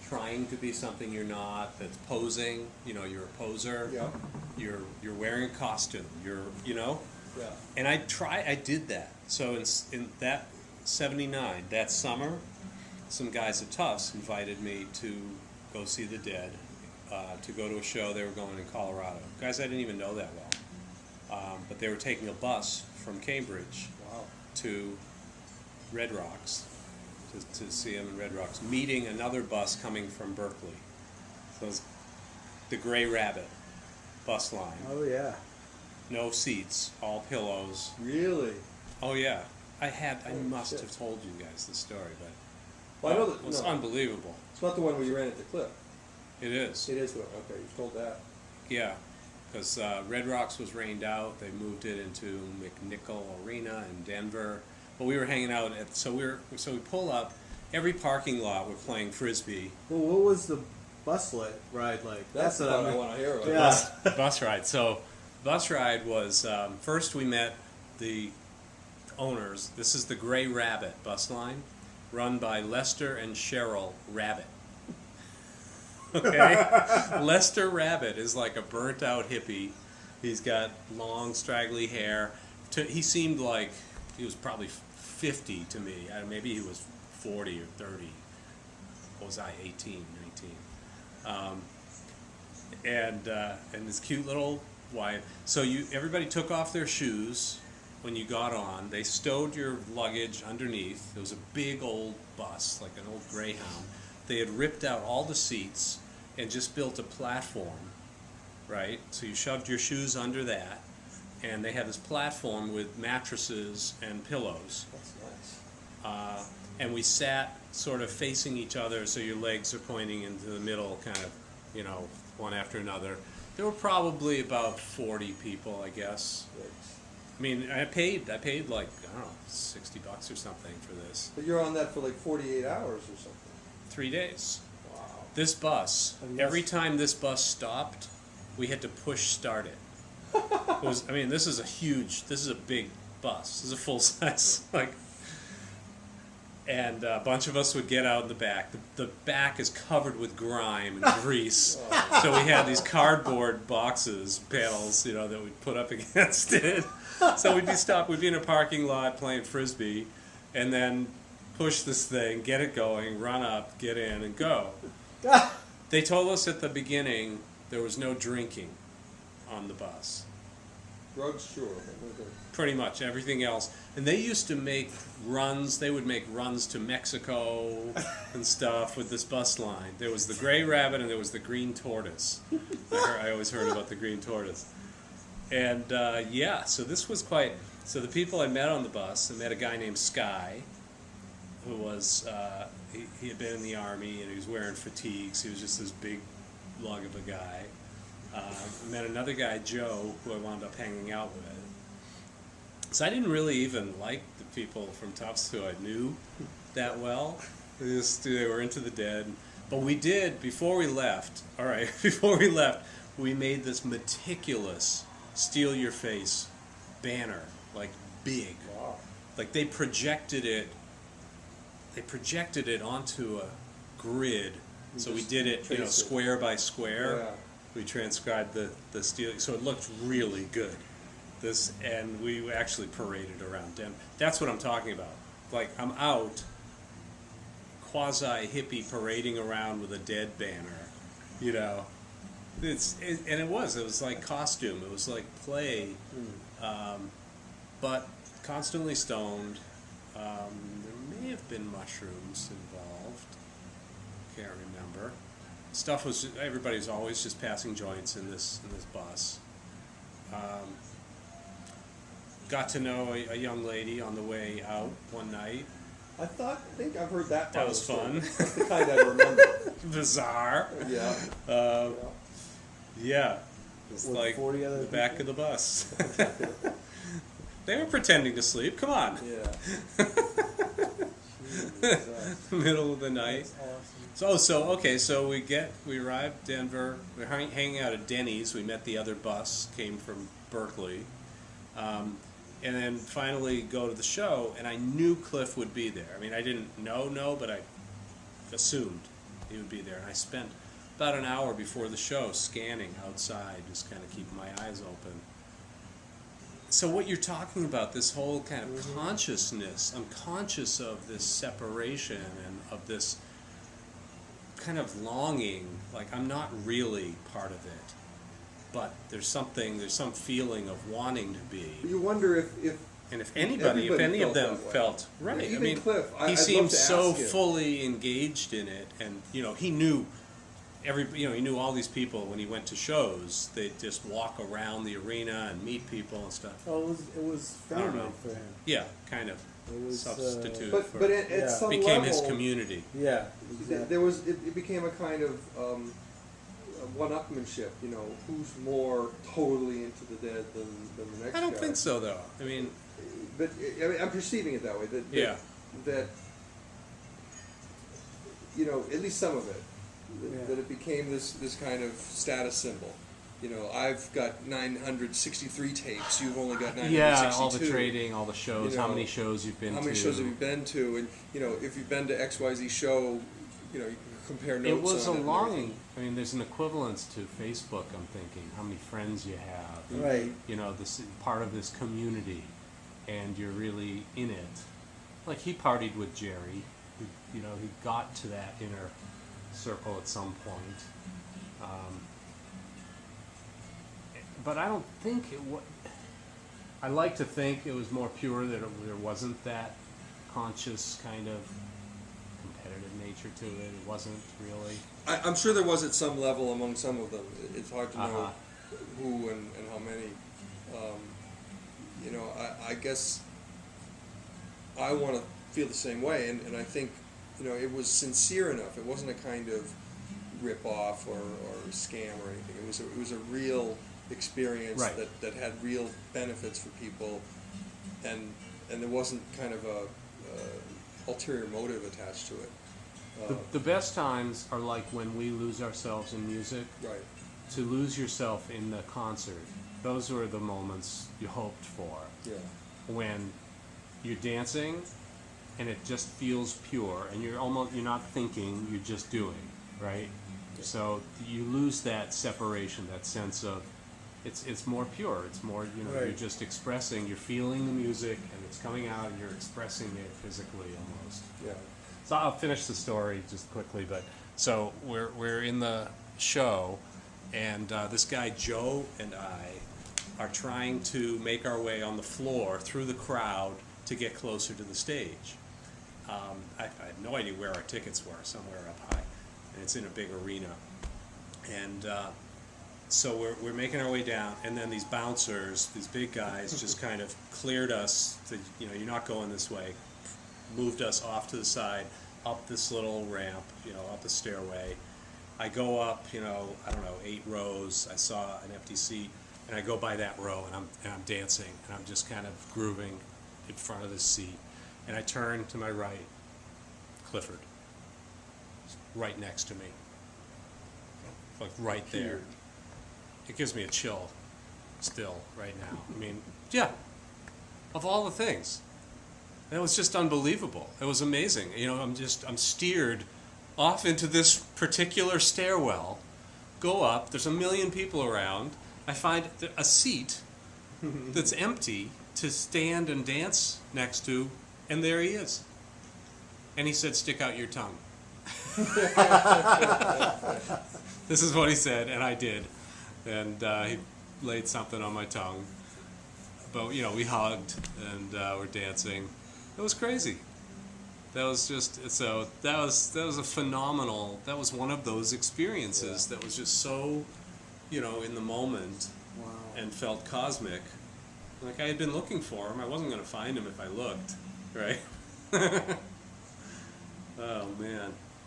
trying to be something you're not, that's posing, you're a poser. Yeah. You're wearing a costume. Yeah. And I did that. So in that 79, that summer, some guys at Tufts invited me to go see the Dead, to go to a show they were going in Colorado. Guys I didn't even know that well. But they were taking a bus from Cambridge Wow. to Red Rocks, to see them in Red Rocks, meeting another bus coming from Berkeley. So it was the Gray Rabbit bus line. Oh yeah. No seats, all pillows. Really? Oh yeah. I must shit. have told you guys the story, but Well, I know that, it was no, unbelievable. it's not the one where you ran at the cliff. It is. It is the one. Okay, you told that. Yeah, because Red Rocks was rained out. They moved it into McNichol Arena in Denver. But we were hanging out at so we pull up. Every parking lot we're playing frisbee. Well, what was the bus ride like? That's the what one I want to hear about. Yeah. Bus ride. So bus ride was first we met the owners. This is the Gray Rabbit bus line, run by Lester and Cheryl Rabbit. Okay, Lester Rabbit is like a burnt-out hippie. He's got long, straggly hair. He seemed like he was probably 50 to me. Maybe he was 40 or 30. What was I, 18, 19? And this cute little wife. So everybody took off their shoes when you got on. They stowed your luggage underneath. It was a big old bus, like an old Greyhound. They had ripped out all the seats and just built a platform, right? So you shoved your shoes under that, and they had this platform with mattresses and pillows. That's nice. And we sat sort of facing each other, so your legs are pointing into the middle, kind of, one after another. There were probably about 40 people, I guess. I mean, I paid like, I don't know, $60 or something for this. But you're on that for like 48 hours or something. 3 days. Wow. This bus, every time this bus stopped, we had to push start it. This is a big bus. This is a full size, and a bunch of us would get out in the back. The back is covered with grime and grease. So we had these cardboard boxes, panels, that we'd put up against it. So we'd be in a parking lot playing frisbee, and then push this thing, get it going, run up, get in, and go. They told us at the beginning there was no drinking on the bus. Drugs, sure. Pretty much everything else. And they used to make runs. They would make runs to Mexico and stuff with this bus line. There was the Gray Rabbit and there was the Green Tortoise. I always heard about the Green Tortoise. And so this was quite. So the people I met on the bus, I met a guy named Sky, who was he had been in the Army and he was wearing fatigues. He was just this big lug of a guy. I met another guy, Joe, who I wound up hanging out with. So I didn't really even like the people from Tufts who I knew that well. They were into the Dead. But we did, before we left, we made this meticulous Steal Your Face banner, like big. Wow. Like they projected it onto a grid. So we did it, square by square. Yeah. We transcribed the steel, so it looked really good. And we actually paraded around Denver. That's what I'm talking about. Like I'm out, quasi hippie parading around with a Dead banner, and it was like costume. It was like play, but constantly stoned. There may have been mushrooms involved. Can't remember. Everybody was always just passing joints in this bus. Got to know a young lady on the way out one night. I think I've heard that. That was fun. That's the kind I remember. Bizarre. Yeah. Yeah. It's With like 40 other the back of people? the bus. They were pretending to sleep. Come on. Yeah. Jesus. Middle of the night. That's awesome. So we arrived Denver. We're hanging out at Denny's. We met the other bus, came from Berkeley. And then finally go to the show, and I knew Cliff would be there. I mean, I didn't know, but I assumed. he would be there. And I spent about an hour before the show scanning outside, just kind of keeping my eyes open. So what you're talking about, this whole kind of consciousness, I'm conscious of this separation and of this kind of longing, like I'm not really part of it, but there's some feeling of wanting to be. You wonder if And if any of them felt right, even I mean, Cliff, he I'd seemed love to so ask him. fully engaged in it, and he knew he knew all these people when he went to shows. They'd just walk around the arena and meet people and stuff. Oh, it was I don't family know. for him. Yeah, kind of It was substitute But for at some became level, his community. Yeah, exactly. there was it became a kind of one-upmanship. Who's more totally into the dead than the next guy? I don't think so, though. I mean, But I'm perceiving it that way. Yeah. That at least some of it. That it became this kind of status symbol. I've got 963 tapes. You've only got 962. yeah, all the trading, all the shows. How many shows you've been to? How many shows have you been to? And if you've been to XYZ show, you can compare notes. It was a on it and longing. everything. I mean, there's an equivalence to Facebook. I'm thinking how many friends you have. Right. This part of this community, and you're really in it. Like he partied with Jerry. He got to that inner circle at some point. But I don't think it was. I like to think it was more pure, that there wasn't that conscious kind of competitive nature to it. It wasn't really. I'm sure there was at some level among some of them. It's hard to know Uh-huh. who and how many. I guess I want to feel the same way, and I think it was sincere enough. It wasn't a kind of rip off or scam or anything. It was a real experience Right. that had real benefits for people, and there wasn't kind of a ulterior motive attached to it. The best times are like when we lose ourselves in music. Right. To lose yourself in the concert, those were the moments you hoped for. Yeah. When you're dancing and it just feels pure, and you're not thinking, you're just doing, right? So you lose that separation, that sense of it's more pure. It's more Right. you're just expressing, you're feeling the music, and it's coming out, and you're expressing it physically almost. Yeah. So I'll finish the story just quickly, but so we're in the show, and this guy Joe and I are trying to make our way on the floor through the crowd to get closer to the stage. I had no idea where our tickets were, somewhere up high, and it's in a big arena, and so we're making our way down, and then these bouncers, these big guys, just kind of cleared us to, you're not going this way, moved us off to the side, up this little ramp, up the stairway. I go up, I don't know, 8 rows. I saw an empty seat, and I go by that row, and I'm dancing, and I'm just kind of grooving in front of this seat. And I turn to my right, Clifford, right next to me, like right there. It gives me a chill, still, right now. I mean, yeah, of all the things. That was just unbelievable. It was amazing. I'm steered off into this particular stairwell, go up, there's a million people around, I find a seat that's empty to stand and dance next to, and there he is. And he said, "Stick out your tongue." This is what he said, and I did. And he laid something on my tongue. But, we hugged, and we're dancing. It was crazy. That was just, so that was a phenomenal, that was one of those experiences that was just so, in the moment. Wow. And felt cosmic. Like I had been looking for him. I wasn't going to find him if I looked, right? Oh, man.